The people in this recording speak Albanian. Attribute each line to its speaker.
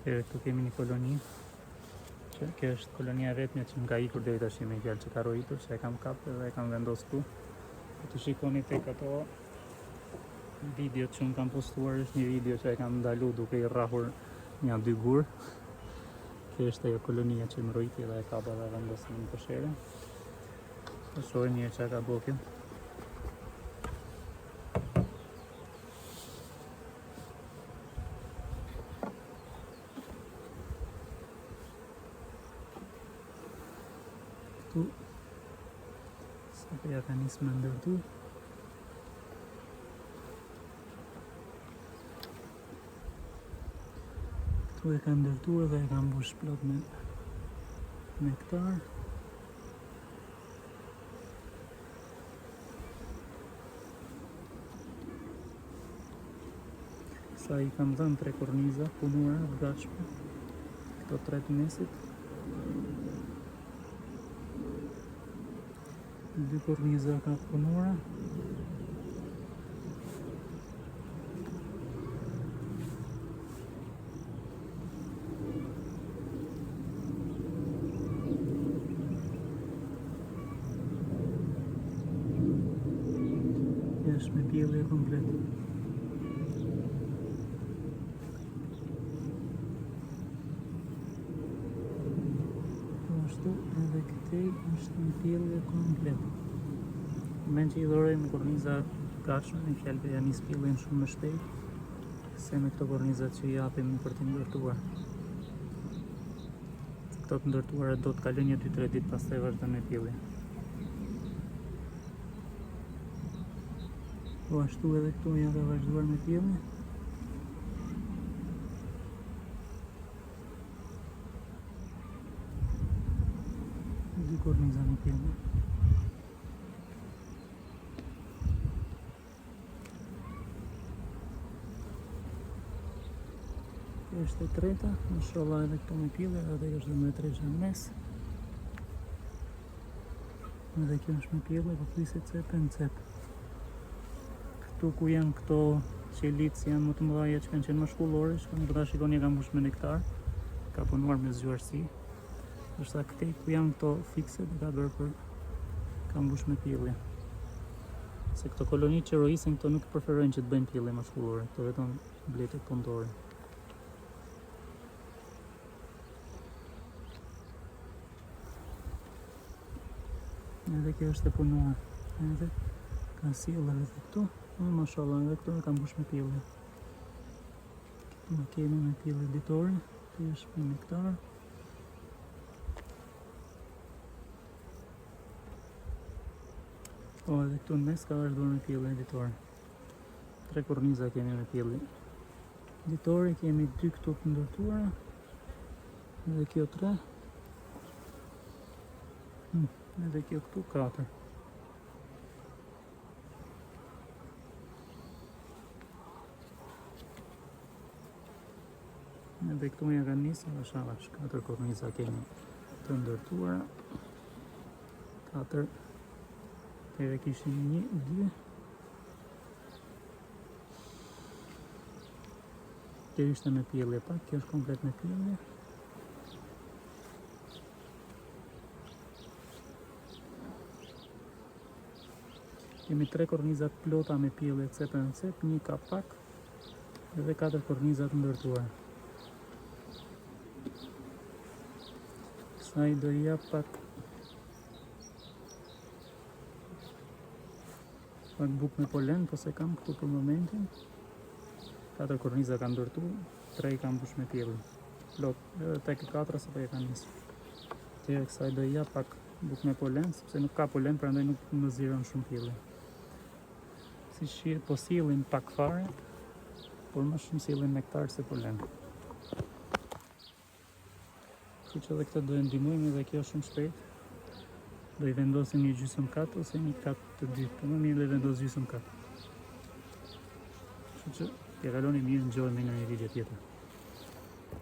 Speaker 1: Këtu kemi një koloni, që kjo është kolonia e vetme që nga ikur deri tash me fjalë që ka rritur, që e kam kapur dhe e kam vendosur këtu. Të shikoni tek ato videot që unë kam postuar, është një video që e kam ndalu duke i rrahur një 2 gur. Kjo është ajo kolonia që më rriti dhe e kapa dhe vendosur në poshere. Të shohim një që ka bokën. Këtu sa përja ka nisë më ndërtu. Këtu e ka ndërtuar dhe e ka mbush plot me nektar. Sa i kam dhënë 3 korniza punuara të gatshme, këto 3 të mesit. 2 korniza ka punuara. Është me pjellje komplet. Po ashtu edhe këtej është me pjellje komplet. Në mend që i dhurojmë korniza gatshme, në fjalë ja nis pjelljen shumë më shpejt se me këto kornizat që i japim për të ndërtuar. Këto të ndërtuara do të kalojnë 2-3 ditë pastaj vazhdon me pjellje. Po ashtu edhe këtu janë ka vazhduar me pjellje. Dy korniza me pjellje. Kjo është e treta, inshallah edhe këto me pjellje, edhe kjo është dhe më e tresha në mes. Edhe kjo është me pjellje, po flisë cep në cep. Këtu ku janë këto qelicë janë më të mëdha që kanë qenë mashkullore, që ta shikoni ka mbush me nektar, ka punuar me zgjuarsi. Është këtej ku janë këto fikse dhe ka bërë për ka mbush me pjellje. Se këto koloni që rojisen këto nuk preferojnë që të bëjnë pjellje mashkullore, këto vetëm bletet punëtore. Edhe kjo është e punuar, edhe ka sjellë edhe këtu. Mashallah, edhe këtu e ka mbush me pjellje. Këtu kemi me pjellje ditore, këtu është me nektar. Po edhe këtu në mes ka vazhduar me pjellje ditore. 3 korniza kemi me pjellje ditore, kemi 2 këtu të ndërtuara. Edhe kjo 3. Edhe kjo këtu 4. Edhe këtu ja kanë nisë avash 4 korniza kemi të ndërtuara. 4. Edhe kishim 1, 2. Kjo ishte me pjellje pak, kjo është komplet me pjellje. Kemi 3 korniza plota me pjellje cep në cep, 1 ka pak, edhe 4 korniza të ndërtuara. Kësaj do i jap pak buk me polen, po se kam këtu për momentin. 4 korniza kanë ndërtuar, 3 kanë mbush me pjellje. Plot, edhe tek 4 se po e kanë nisur. Tjerë kësaj do i jap pak buk me polen, sepse nuk ka polen, prandaj nuk më ziron shumë pjellje. Si shihet po sillin pak fare, por më shumë sillin nektar se polen. Kështu që edhe këtë do e ndihmojmë edhe kjo shumë shpejt. Do i vendosim një gjysmë kat ose një kat të dytë, po më mirë do i vendos gjysmë kat. Kështu që t'ja kaloni mirë, njohemi në një video tjetër.